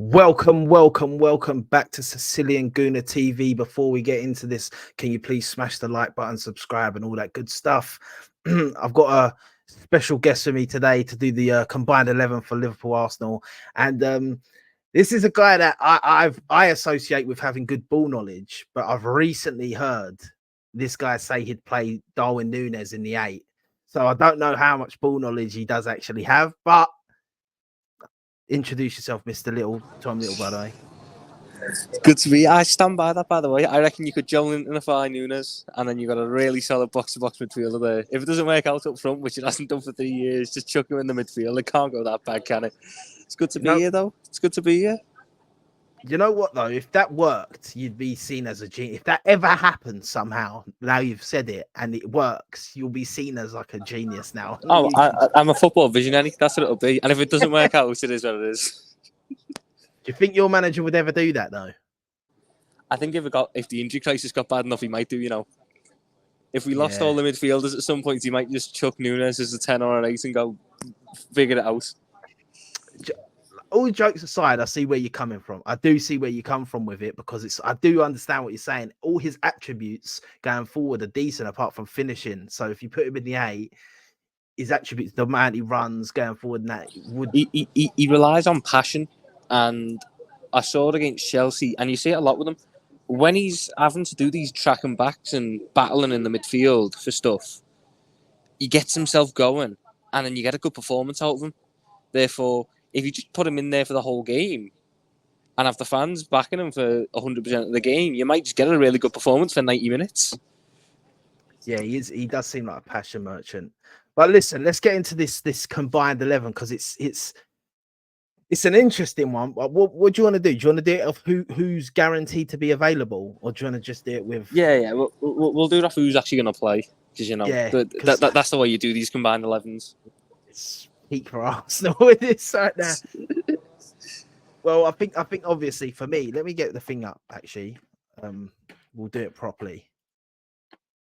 Welcome back to Sicilian Gooner TV. Before we get into this, can you please smash the like button, subscribe, and all that good stuff? I've got a special guest for me today to do the combined 11 for Liverpool Arsenal, and this is a guy that I associate with having good ball knowledge, but I've recently heard this guy say he'd play Darwin Núñez in the 8. So I don't know how much ball knowledge he does actually have, but introduce yourself, Mr. Tom Little, by the way. Good to be. I stand by that, by the way. I reckon you could Joel in a fine Núñez, and then you got a really solid box-to-box midfielder there. If it doesn't work out up front, which it hasn't done for 3 years, just chuck him in the midfield. It can't go that bad, can it? It's good to be here, though. It's good to be here. You know what, though? If that worked, you'd be seen as a genius. If that ever happened somehow, now you've said it, and it works, you'll be seen as like a genius now. Oh, I'm a football visionary. That's what it'll be. And if it doesn't work out, it is what it is. Do you think your manager would ever do that, though? I think if the injury crisis got bad enough, he might do, you know. If we lost all the midfielders at some point, he might just chuck Núñez as a 10 or an 8 and go figure it out. All jokes aside, I see where you're coming from. I do see where you come from with it, because I do understand what you're saying. All his attributes going forward are decent apart from finishing. So if you put him in the 8, his attributes, the amount he runs going forward, and that would he relies on passion. And I saw it against Chelsea, and you see it a lot with him. When he's having to do these track and backs and battling in the midfield for stuff, he gets himself going, and then you get a good performance out of him. Therefore, if you just put him in there for the whole game and have the fans backing him for 100% of the game, you might just get a really good performance for 90 minutes. Yeah, he does seem like a passion merchant. But listen, let's get into this combined 11, because it's an interesting one. What do you want to do? Do you want to do it of who's guaranteed to be available, or do you want to just do it with? Yeah. We'll do it off who's actually going to play, because that's the way you do these combined 11s. It's peak for Arsenal with this right now. Well, I think obviously for me, let me get the thing up. Actually, we'll do it properly.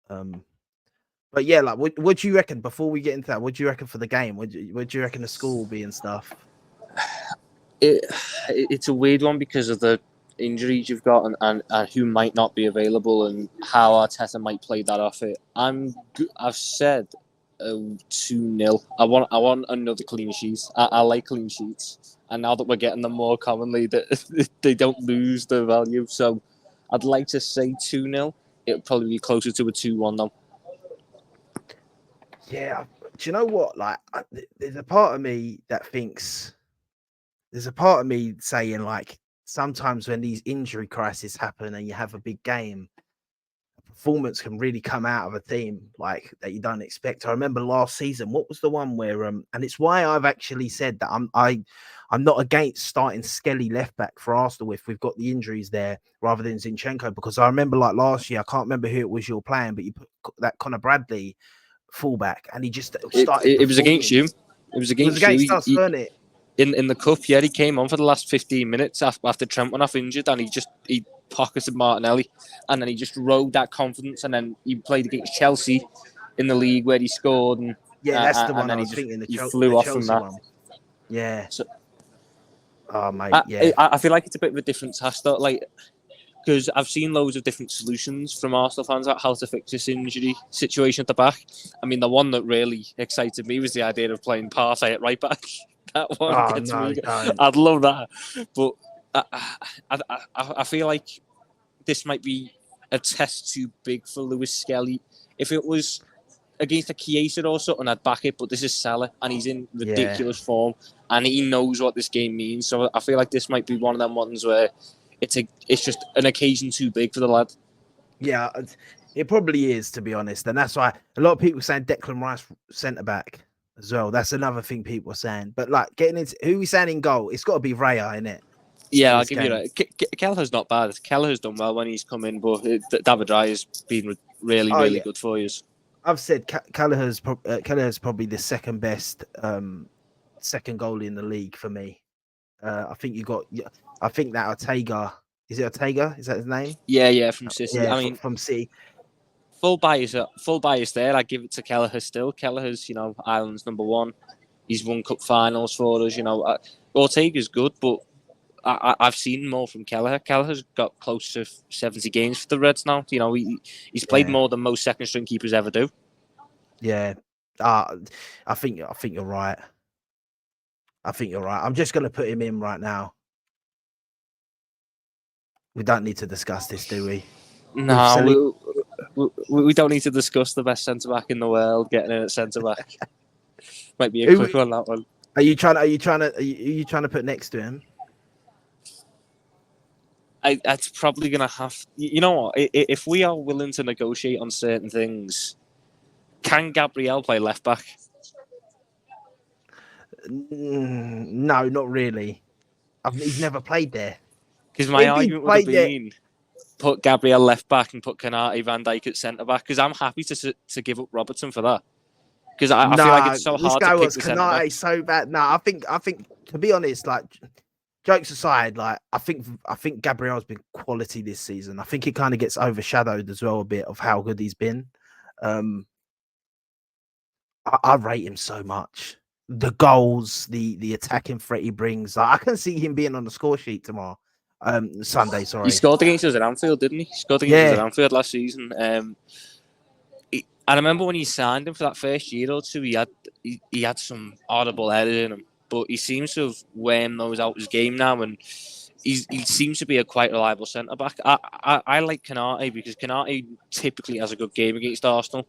But yeah, like what do you reckon before we get into that? What do you reckon for the game? What do you reckon the score will be and stuff? It's a weird one because of the injuries you've got and who might not be available and how Arteta might play that off it. I've said 2-0. I want another clean sheet. I like clean sheets, and now that we're getting them more commonly, that they don't lose their value. So I'd like to say 2-0. It'll probably be closer to a 2-1 though. Yeah, do you know what? Like, there's a part of me that thinks. There's a part of me saying, like, sometimes when these injury crises happen and you have a big game, a performance can really come out of a team like that you don't expect. I remember last season, what was the one where and it's why I've actually said that I'm not against starting Skelly left back for Arsenal if we've got the injuries there rather than Zinchenko, because I remember like last year, I can't remember who it was you're playing, but you put that Conor Bradley fullback and he just started. It was against you. It was against us, wasn't it? In the cup, yeah, he came on for the last 15 minutes after Trent went off injured, and he pocketed Martinelli, and then he just rode that confidence, and then he played against Chelsea in the league where he scored, and that's the one I was thinking. He flew off Chelsea from that. One. Yeah. So, oh mate, yeah. I feel like it's a bit of a different task, though, like, because I've seen loads of different solutions from Arsenal fans about how to fix this injury situation at the back. I mean, the one that really excited me was the idea of playing Partey at right back. That one gets me. I'd love that, but I feel like this might be a test too big for Lewis Skelly. If it was against a Chiesa or something, I'd back it. But this is Salah, and he's in ridiculous form, and he knows what this game means. So I feel like this might be one of them ones where it's just an occasion too big for the lad. Yeah, it probably is, to be honest, and that's why a lot of people are saying Declan Rice centre back as well. That's another thing people are saying. But like getting into who we saying in goal, it's got to be Raya, innit? Yeah, I'll give you that. Kelleher's not bad. Kelleher's done well when he's come in, but David Raya has been really good for you. I've said Kelleher's probably the second best second goalie in the league for me. I think that Ortega, is it Ortega? Is that his name? Yeah, from City. Yeah, I mean, from City. Full bias there. I give it to Kelleher still. Kelleher's, Ireland's number one. He's won cup finals for us. Ortega's good, but I've seen more from Kelleher. Kelleher's got close to 70 games for the Reds now. You know, he's played more than most second string keepers ever do. Yeah, I think you're right. I think you're right. I'm just going to put him in right now. We don't need to discuss this, do we? No, we don't need to discuss the best centre back in the world getting in at centre back. Might be a quick one, that one. Are you trying to put next to him? It's probably going to have. You know what? If we are willing to negotiate on certain things, can Gabriel play left back? No, not really. He's never played there. Because my argument would have been put Gabriel left back and put Canate, Van Dijk at centre back. Because I'm happy to give up Robertson for that. Because I feel like it's so hard to pick the centre back. So bad. No, I think to be honest, like jokes aside, like I think Gabriel's been quality this season. I think it kind of gets overshadowed as well a bit of how good he's been. I rate him so much. The goals, the attacking threat he brings. Like, I can see him being on the score sheet tomorrow. Sunday, sorry. He scored against us at Anfield, didn't he? He scored against us at Anfield last season. I remember when he signed him for that first year or two, he had some audible errors in him, but he seems to have wormed those out of his game now, and he seems to be a quite reliable centre back. I like Canate because Canate typically has a good game against Arsenal.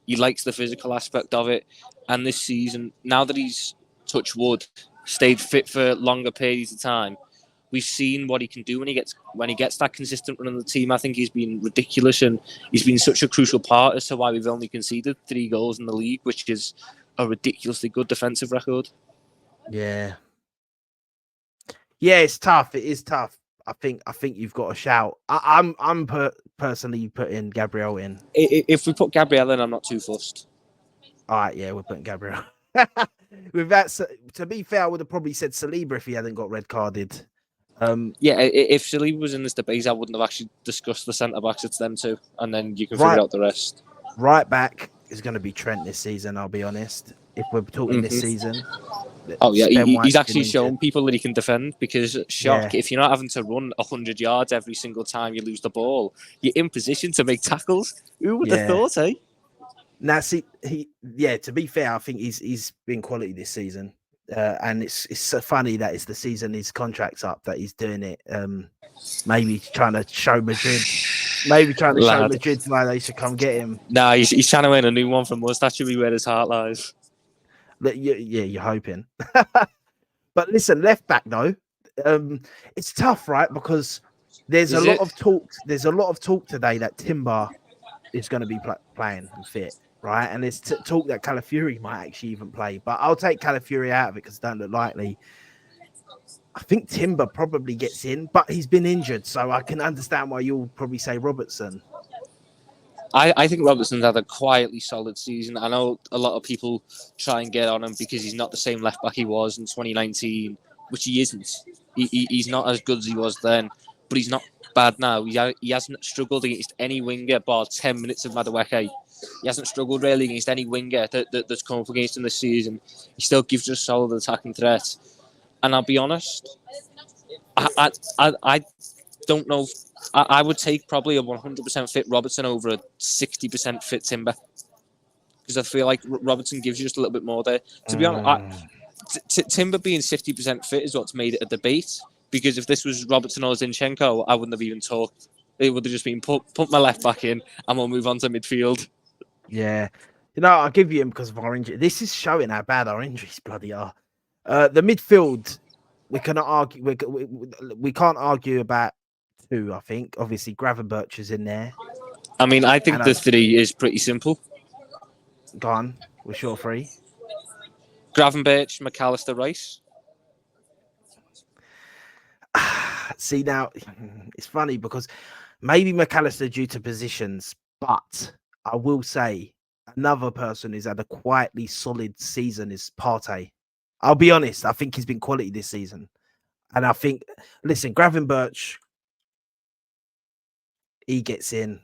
He likes the physical aspect of it, and this season, now that he's touch wood, stayed fit for longer periods of time, we've seen what he can do when he gets that consistent run in the team. I think he's been ridiculous, and he's been such a crucial part as to why we've only conceded 3 goals in the league, which is a ridiculously good defensive record. Yeah, it's tough. It is tough. I think you've got a shout. I'm personally putting Gabriel in. If we put Gabriel in, I'm not too fussed. All right, yeah, we're putting Gabriel. With that, to be fair, I would have probably said Saliba if he hadn't got red carded. If Saliba was in this debate, I wouldn't have actually discussed the centre backs. It's them two, and then you can figure out the rest. Right back is going to be Trent this season. I'll be honest. If we're talking this season, he's actually shown people that he can defend. Because if you're not having to run 100 yards every single time you lose the ball, you're in position to make tackles. Who would have thought, eh? Now, see, to be fair, I think he's been quality this season. And it's so funny that it's the season his contract's up that he's doing it. Maybe trying to show Madrid. Show Madrid why they should come get him. Nah, he's trying to win a new one from us. That should be where his heart lies. You're hoping. But listen, left back though, it's tough, right? Because there's a lot of talk. There's a lot of talk today that Timber is going to be playing and fit. Right, and there's talk that Calafiori might actually even play, but I'll take Calafiori out of it because it don't look likely. I think Timber probably gets in, but he's been injured, so I can understand why you'll probably say Robertson. I think Robertson's had a quietly solid season. I know a lot of people try and get on him because he's not the same left back he was in 2019, which he isn't. He's not as good as he was then, but he's not bad now. He hasn't struggled against any winger bar 10 minutes of Madueke. He hasn't struggled really against any winger that's come up against him this season. He still gives us solid attacking threat. And I'll be honest, I don't know. I would take probably a 100% fit Robertson over a 60% fit Timber. Because I feel like Robertson gives you just a little bit more there. To be honest, Timber being 50% fit is what's made it a debate. Because if this was Robertson or Zinchenko, I wouldn't have even talked. It would have just been put my left back in and we'll move on to midfield. Yeah. I'll give you him because of our injury. This is showing how bad our injuries bloody are. The midfield, we cannot argue. We can't argue about 2, I think. Obviously, Gravenberch is in there. I mean, I think the 3 is pretty simple. Go on. We're sure 3. Gravenberch, McAllister, Rice. See, now, it's funny because maybe McAllister due to positions, but I will say another person who's had a quietly solid season is Partey. I'll be honest. I think he's been quality this season. And I think, listen, Gravenberch, he gets in.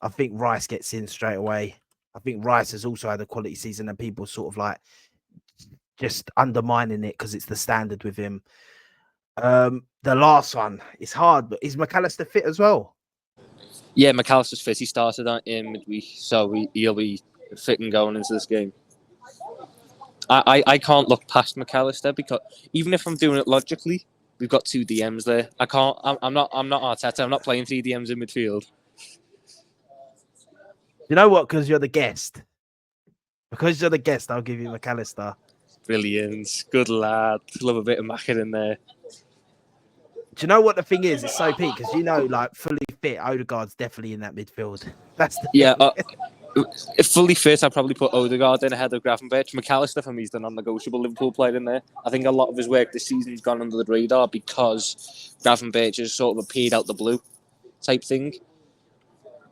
I think Rice gets in straight away. I think Rice has also had a quality season and people sort of like just undermining it because it's the standard with him. The last one, it's hard, but is McAllister fit as well? Yeah, McAllister's fit. He started in midweek, so he'll be fit and going into this game. I can't look past McAllister because even if I'm doing it logically, we've got 2 DMs there. I can't. I'm not Arteta. I'm not playing 3 DMs in midfield. You know what? Because you're the guest. Because you're the guest, I'll give you McAllister. Brilliant. Good lad. Love a bit of Macker in there. Do you know what the thing is? It's so peak because like fully fit, Odegaard's definitely in that midfield. That's the thing. If fully fit, I'd probably put Odegaard in ahead of Gravenberch. McAllister for me is the non-negotiable Liverpool player in there. I think a lot of his work this season's gone under the radar because Gravenberch has sort of appeared out the blue type thing.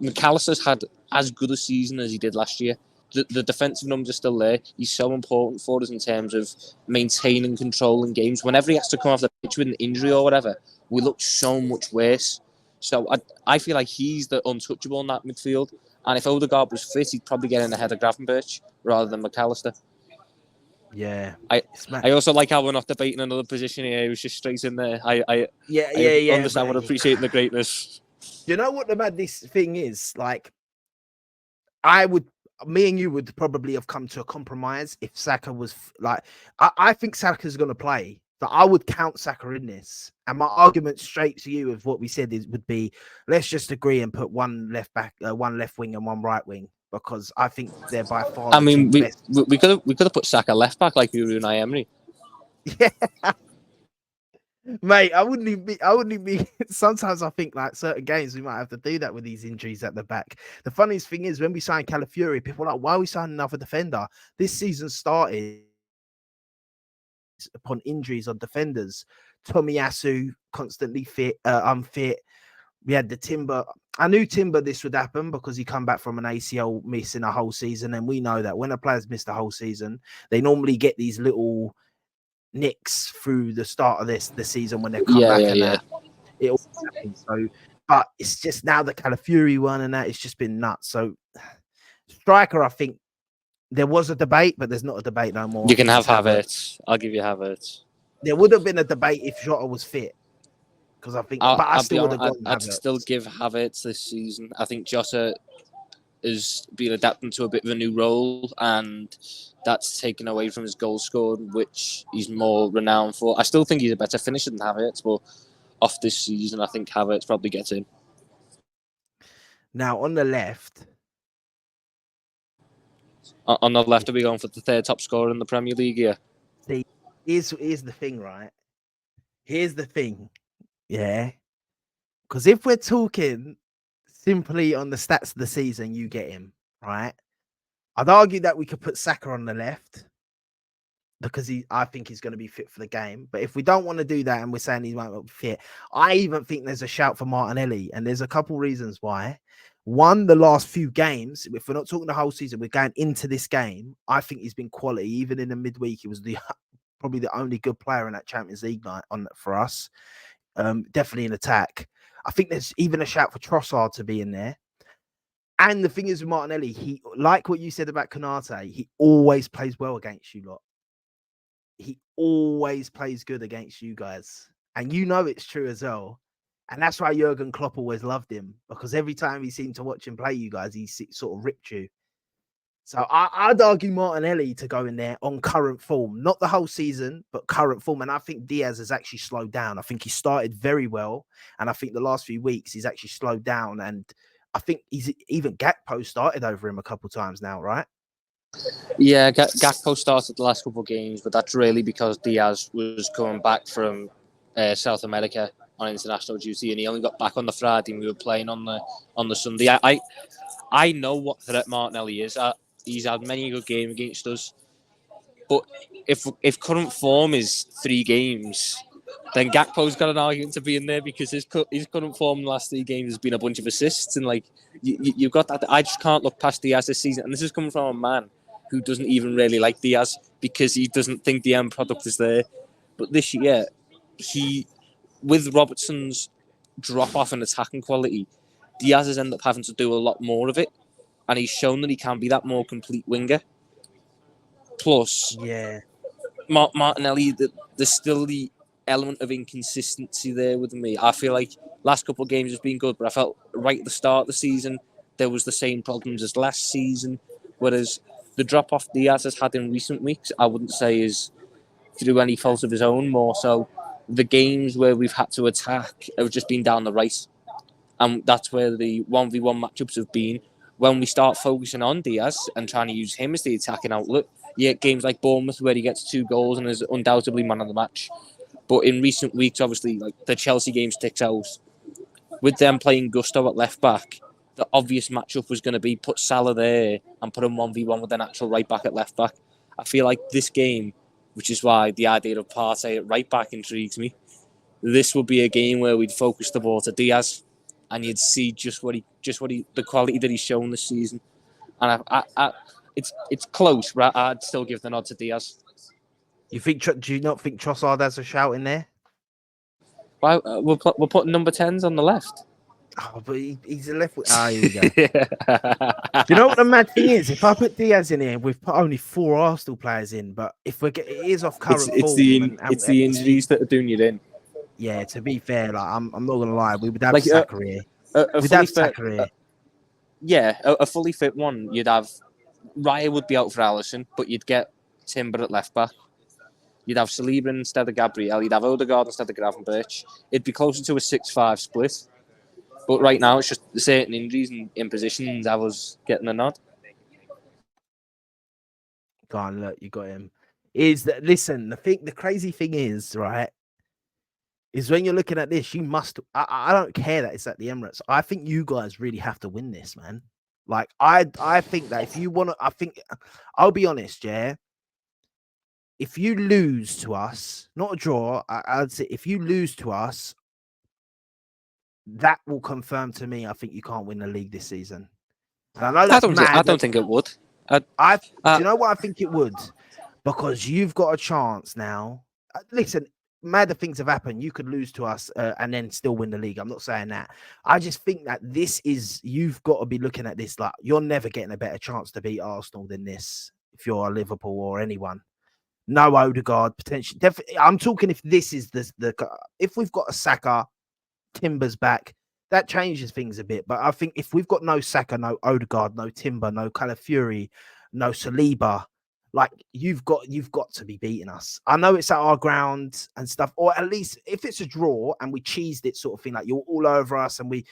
McAllister's had as good a season as he did last year. The defensive numbers are still there. He's so important for us in terms of maintaining control in games. Whenever he has to come off the pitch with an injury or whatever, we look so much worse. So I feel like he's the untouchable in that midfield. And if Odegaard was fit, he'd probably get in ahead of Gravenberch rather than McAllister. Yeah. I also like how we're not debating another position here. He was just straight in there. I understand what appreciating the greatness. You know what the madness thing is? Like, me and you would probably have come to a compromise if Saka was like, I think Saka's going to play. So I would count Saka in this. And my argument straight to you of what we said would be, let's just agree and put one left back, one left wing and one right wing, because I think they're by far. I mean, we could have put Saka left back like we were Unai Emery. Yeah. Mate, I wouldn't even be. Sometimes I think like certain games we might have to do that with these injuries at the back. The funniest thing is when we signed Calafiori, people are like, why are we signing another defender? This season started upon injuries on defenders. Tomiyasu constantly unfit. We had the Timber. I knew Timber this would happen because he come back from an ACL missing a whole season, and we know that when a player's missed a whole season, they normally get these little nicks through the start of the season when they come back that it all happens. So, but it's just now the Calafiori one and that it's just been nuts. So striker, I think there was a debate, but there's not a debate no more. You can have Havertz. I'll give you Havertz. There would have been a debate if Jota was fit, because I think I'd still give Havertz this season. I think Jota has been adapting to a bit of a new role, and that's taken away from his goal scored, which he's more renowned for. I still think he's a better finisher than Havertz, but off this season, I think Havertz probably gets in. Now, on the left... On the left, are we going for the third top scorer in the Premier League here? See, here's the thing, right? Here's the thing, yeah? Because if we're talking simply on the stats of the season, you get him, right? I'd argue that we could put Saka on the left because I think he's going to be fit for the game. But if we don't want to do that and we're saying he might not be fit, I even think there's a shout for Martinelli. And there's a couple reasons why. One, the last few games, if we're not talking the whole season, we're going into this game, I think he's been quality. Even in the midweek, he was probably the only good player in that Champions League night for us. Definitely in attack. I think there's even a shout for Trossard to be in there. And the thing is with Martinelli, he, like what you said about Konate, he always plays well against you lot. He always plays good against you guys. And you know it's true as well. And that's why Jurgen Klopp always loved him, because every time he seemed to watch him play you guys, he sort of ripped you. So I'd argue Martinelli to go in there on current form, not the whole season, but current form. And I think Diaz has actually slowed down. I think he started very well. And I think the last few weeks he's actually slowed down. And I think even Gakpo started over him a couple of times now, right? Yeah, Gakpo started the last couple of games, but that's really because Diaz was coming back from South America on international duty, and he only got back on the Friday and we were playing on the Sunday. I know what threat Martinelli is. He's had many good games against us, but if current form is 3 games, then Gakpo's got an argument to be in there, because his current form in the last 3 games has been a bunch of assists, and like you've got that. I just can't look past Diaz this season, and this is coming from a man who doesn't even really like Diaz because he doesn't think the end product is there. But this year, with Robertson's drop-off in attacking quality, Diaz has ended up having to do a lot more of it, and he's shown that he can be that more complete winger. Plus, yeah, Martinelli, there's still the element of inconsistency there with me. I feel like last couple of games has been good, but I felt right at the start of the season there was the same problems as last season. Whereas the drop off Diaz has had in recent weeks, I wouldn't say is through any fault of his own. More so, the games where we've had to attack have just been down the right, and that's where the 1v1 matchups have been. When we start focusing on Diaz and trying to use him as the attacking outlet, you get games like Bournemouth where he gets 2 goals and is undoubtedly man of the match. But in recent weeks, obviously, like the Chelsea game sticks out. With them playing Gusto at left back, the obvious matchup was going to be put Salah there and put him 1v1 with an actual right back at left back. I feel like this game, which is why the idea of Partey at right back intrigues me, this would be a game where we'd focus the ball to Diaz, and you'd see the quality that he's shown this season. And it's close, but I'd still give the nod to Diaz. Do you not think Trossard has a shout in there? Why we're putting number 10s on the left? Oh, but he's a left. Here we go. You know what the mad thing is? If I put Diaz in here, we've put only 4 Arsenal players in. But if it is off current form, it's the injuries that are doing you in. Yeah, to be fair, like I'm not gonna lie, we would have like Saka here. We'd have Saka here. A fully fit one. You'd have Raya would be out for Alisson, but you'd get Timber at left back. You'd have Saliba instead of Gabriel. You'd have Odegaard instead of Gravenberch. It'd be closer to a 6-5 split. But right now, it's just certain injuries and impositions. I was getting a nod. Go on, look, you got him. Listen, the crazy thing is, right, is when you're looking at this, you must. I don't care that it's at the Emirates. I think you guys really have to win this, man. Like, I think that if you want to, I'll be honest, yeah. If you lose to us, not a draw, I'd say if you lose to us, that will confirm to me. I think you can't win the league this season. And I know that's mad. I don't think it would. Do you know what I think it would? Because you've got a chance now. Listen, madder things have happened. You could lose to us and then still win the league. I'm not saying that. I just think that you've got to be looking at this like you're never getting a better chance to beat Arsenal than this if you're a Liverpool or anyone. No Odegaard, potentially. I'm talking if this is if we've got a Saka, Timber's back, that changes things a bit. But I think if we've got no Saka, no Odegaard, no Timber, no Calafiori, no Saliba, like you've got to be beating us. I know it's at our ground and stuff, or at least if it's a draw and we cheesed it sort of thing, like you're all over us and we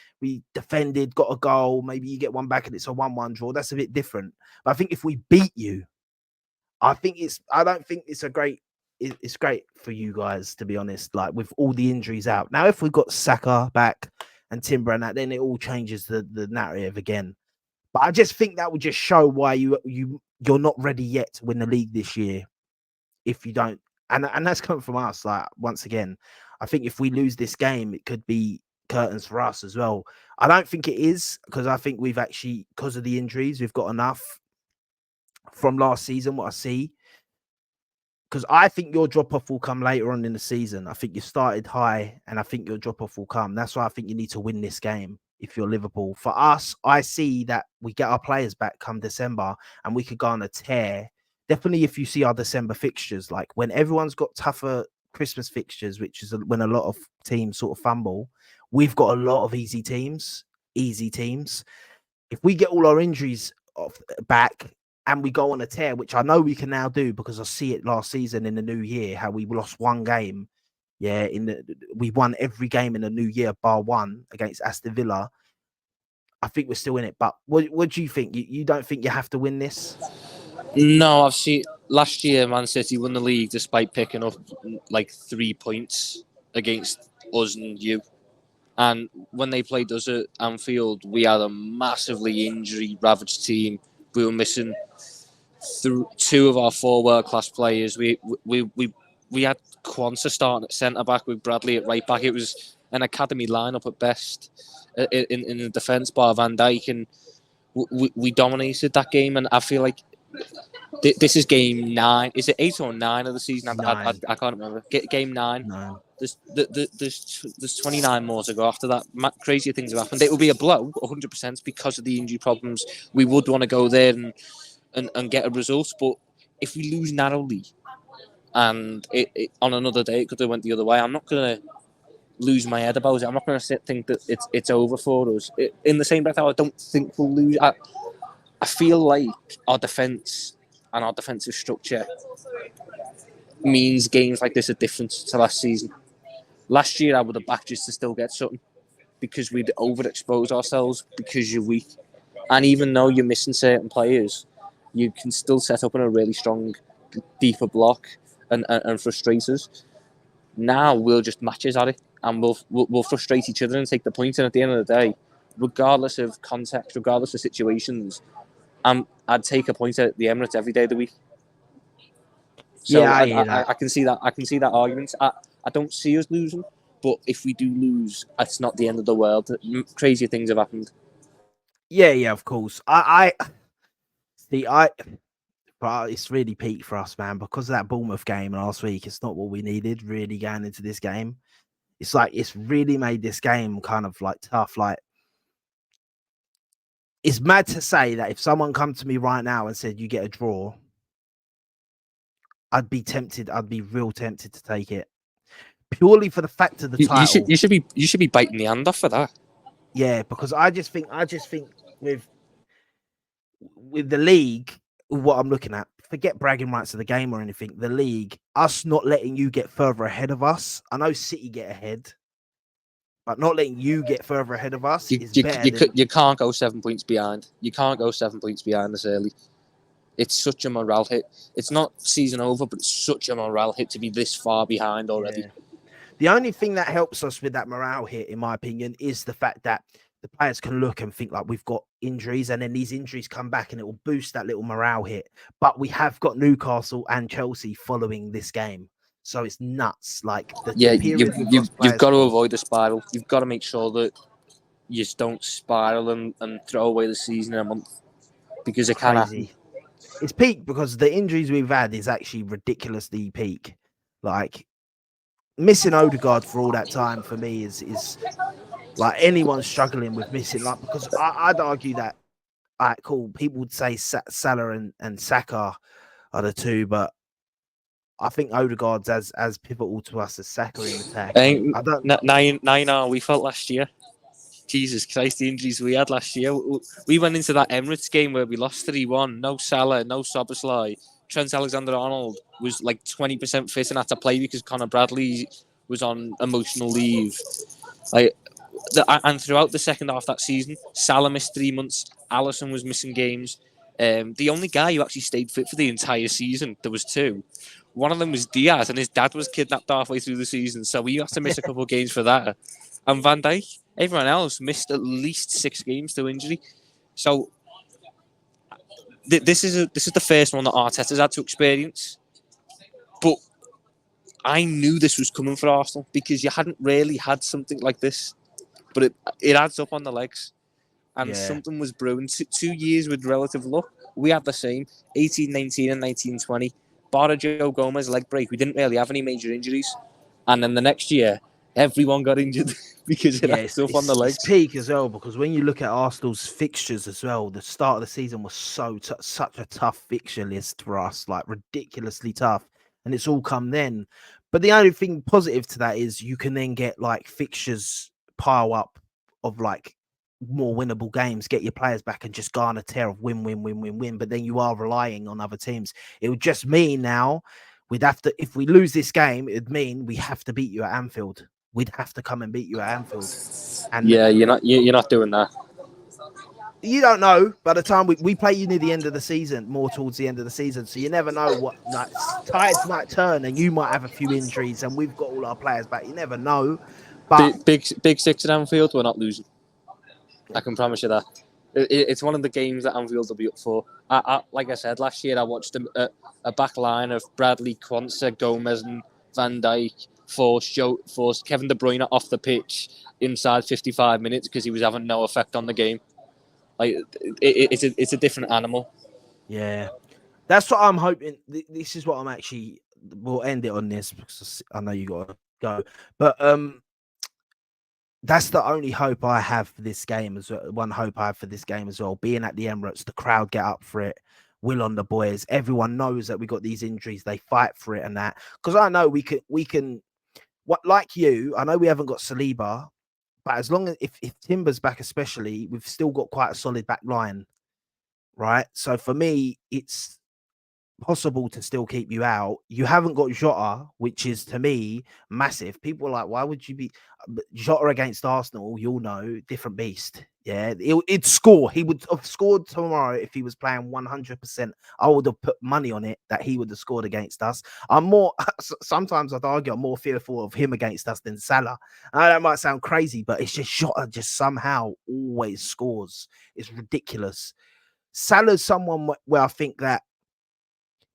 defended, got a goal, maybe you get one back and it's a 1-1 draw. That's a bit different. But I think if we beat you, I don't think it's it's great for you guys, to be honest, like with all the injuries out. Now, if we've got Saka back and Timber and that, then it all changes the narrative again. But I just think that would just show why you're not ready yet to win the league this year if you don't. And that's coming from us. Like, once again, I think if we lose this game, it could be curtains for us as well. I don't think it is, because I think we've actually, because of the injuries, we've got enough from last season, what I see. Because I think your drop-off will come later on in the season. I think you started high, and I think your drop-off will come. That's why I think you need to win this game if you're Liverpool. For us, I see that we get our players back come December, and we could go on a tear. Definitely if you see our December fixtures, like when everyone's got tougher Christmas fixtures, which is when a lot of teams sort of fumble, we've got a lot of easy teams. If we get all our injuries back, and we go on a tear, which I know we can now do because I see it last season in the new year, how we lost one game. Yeah, we won every game in the new year, bar one against Aston Villa. I think we're still in it. But what do you think? You don't think you have to win this? No, I've seen last year Man City won the league despite picking up like 3 points against us and you. And when they played us at Anfield, we had a massively injury-ravaged team. We were missing 2 of our 4 world-class players. We had Quansah starting at centre-back with Bradley at right-back. It was an academy lineup at best in the defence, bar Van Dijk, and we dominated that game. And I feel like this is game 9. Is it 8 or 9 of the season? I can't remember. Game 9. No. There's 29 more to go after that. Crazier things have happened. It will be a blow, 100%, because of the injury problems. We would want to go there and get a result, but if we lose narrowly and on another day it could have went the other way. I'm not going to lose my head about it. I'm not going to think that it's over for us. In the same breath, I don't think we'll lose. I feel like our defence and our defensive structure means games like this are different to last season. Last year, I would have backed us to still get something because we'd overexpose ourselves because you're weak. And even though you're missing certain players, you can still set up in a really strong, deeper block and frustrate us. Now we'll just match us at it and we'll frustrate each other and take the point. And at the end of the day, regardless of context, regardless of situations, I'd take a point at the Emirates every day of the week. So yeah, I hear that. I can see that. I can see that argument. I don't see us losing, but if we do lose, it's not the end of the world. Crazier things have happened. Yeah, of course. But it's really peaked for us, man, because of that Bournemouth game last week. It's not what we needed really going into this game. It's like it's really made this game kind of like tough. Like, it's mad to say that if someone come to me right now and said you get a draw, I'd be tempted. I'd be real tempted to take it, purely for the fact of the title. You should be biting the hand off for that. Yeah, because I just think with the league, what I'm looking at, forget bragging rights of the game or anything. The league, us not letting you get further ahead of us. I know City get ahead, but not letting you get further ahead of us is better. You can't go 7 points behind. You can't go 7 points behind this early. It's such a morale hit. It's not season over, but it's such a morale hit to be this far behind already. Yeah. The only thing that helps us with that morale hit, in my opinion, is the fact that the players can look and think like we've got injuries, and then these injuries come back and it will boost that little morale hit. But we have got Newcastle and Chelsea following this game. So it's nuts. Like you've got to avoid the spiral. You've got to make sure that you just don't spiral and throw away the season in a month, because it can happen. It's peak because the injuries we've had is actually ridiculously peak. Like, missing Odegaard for all that time for me is like anyone struggling with missing, like, because I'd argue that, all right, cool, people would say Salah and Saka are the two, but I think Odegaard's as pivotal to us as Saka in attack. I don't. Now we felt last year. Jesus Christ, the injuries we had last year. We went into that Emirates game where we lost 3-1. No Salah, no Szoboszlai. Trent Alexander-Arnold was like 20% fit and had to play because Conor Bradley was on emotional leave. And throughout the second half of that season, Salah missed 3 months. Alisson was missing games. The only guy who actually stayed fit for the entire season, there was two. One of them was Diaz, and his dad was kidnapped halfway through the season, so we had to miss a couple of games for that. And Van Dijk, everyone else missed at least 6 games through injury. So this is the first one that Arteta's had to experience. But I knew this was coming for Arsenal because you hadn't really had something like this. But it adds up on the legs. And something was brewing. 2 years with relative luck. We had the same. 18-19 and 19-20. Barra Joe Gomez leg break. We didn't really have any major injuries. And then the next year, everyone got injured because it adds up on the legs. It's peak as well, because when you look at Arsenal's fixtures as well, the start of the season was such a tough fixture list for us, like ridiculously tough. And it's all come then. But the only thing positive to that is you can then get like fixtures pile up of like more winnable games, get your players back and just go on a tear of win. But then you are relying on other teams. It would just mean now we'd have to, if we lose this game, it'd mean we have to beat you at Anfield. We'd have to come and beat you at Anfield. And yeah, you're not doing that. You don't know. By the time we play you near the end of the season, more towards the end of the season, so you never know what, like, tides might turn and you might have a few injuries and we've got all our players back. You never know. But big 6 at Anfield, we're not losing. I can promise you that. It's one of the games that Anfield will be up for. Like I said, last year I watched a back line of Bradley, Quansah, Gomez and Van Dijk forced Kevin De Bruyne off the pitch inside 55 minutes because he was having no effect on the game. Like, it's a different animal. Yeah. That's what I'm hoping. This is what I'm actually... We'll end it on this because I know you got to go. But that's the only hope I have for this game as well. One hope I have for this game as well. Being at the Emirates, the crowd get up for it. will on the boys. Everyone knows that we got these injuries. They fight for it and that. Because I know we can. What, like you, I know we haven't got Saliba, but as long as if Timber's back, especially, we've still got quite a solid back line, right? So for me, it's possible to still keep you out. You haven't got Jota, which is to me massive. People are like, why would you be Jota against Arsenal? You'll know, different beast. Yeah, it'd score. He would have scored tomorrow if he was playing 100%. I would have put money on it that he would have scored against us. I'm more, sometimes I'd argue I'm more fearful of him against us than Salah. That might sound crazy, but it's just Jota just somehow always scores. It's ridiculous. Salah's someone where I think that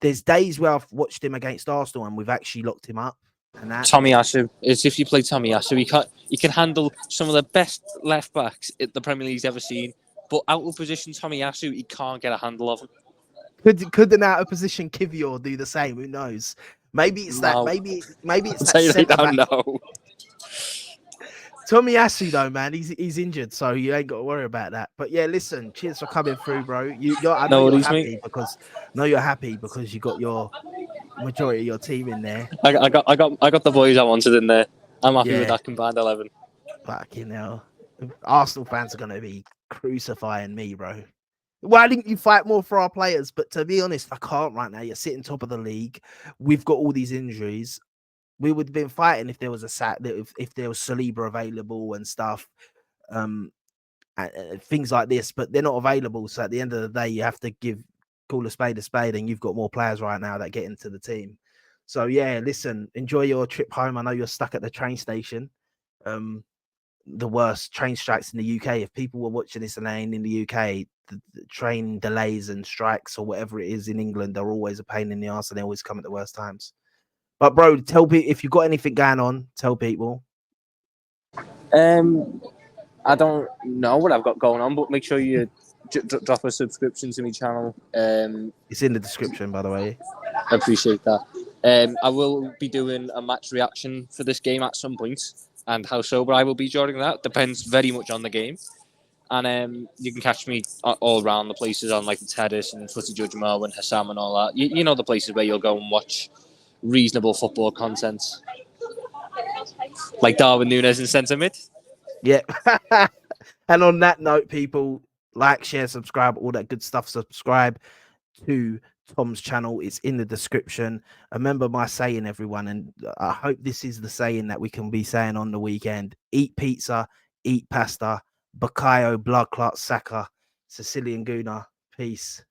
there's days where I've watched him against Arsenal and we've actually locked him up. And that Tomiyasu, is if you play Tomiyasu, he can handle some of the best left backs the Premier League's ever seen. But out of position, Tomiyasu, he can't get a handle of him. Could an out of position Kivior do the same? Who knows? Maybe it's that. Maybe it's that centre back. No. Tomiyasu though, man, he's injured, so you ain't got to worry about that. But yeah, listen, cheers for coming through, bro. I know you're happy because you got your majority of your team in there. I got the boys I wanted in there. I'm happy with that combined 11. Fucking hell. Arsenal fans are gonna be crucifying me, bro. Why didn't you fight more for our players? But to be honest, I can't right now. You're sitting top of the league. We've got all these injuries. We would have been fighting if there was if there was Saliba available and stuff, and things like this. But they're not available. So at the end of the day, you have to call a spade, and you've got more players right now that get into the team. So yeah, listen, enjoy your trip home. I know you're stuck at the train station. The worst train strikes in the UK. If people were watching this and they ain't in the UK, the train delays and strikes or whatever it is in England, they're always a pain in the ass and they always come at the worst times. But bro, tell people if you've got anything going on, tell people. I don't know what I've got going on, but make sure you drop a subscription to my channel. It's in the description, by the way. I appreciate that. I will be doing a match reaction for this game at some point, and how sober I will be during that depends very much on the game. And you can catch me all around the places on like the Terrace and Footy Judge Mo and Hassam and all that. You know the places where you'll go and watch reasonable football content, like Darwin Núñez in centre mid. Yeah. And on that note, people, like, share, subscribe, all that good stuff. Subscribe to Tom's channel. It's in the description. Remember my saying, everyone, and I hope this is the saying that we can be saying on the weekend: eat pizza, eat pasta, Bakayo, blood clot, Saka, Sicilian Gooner. Peace.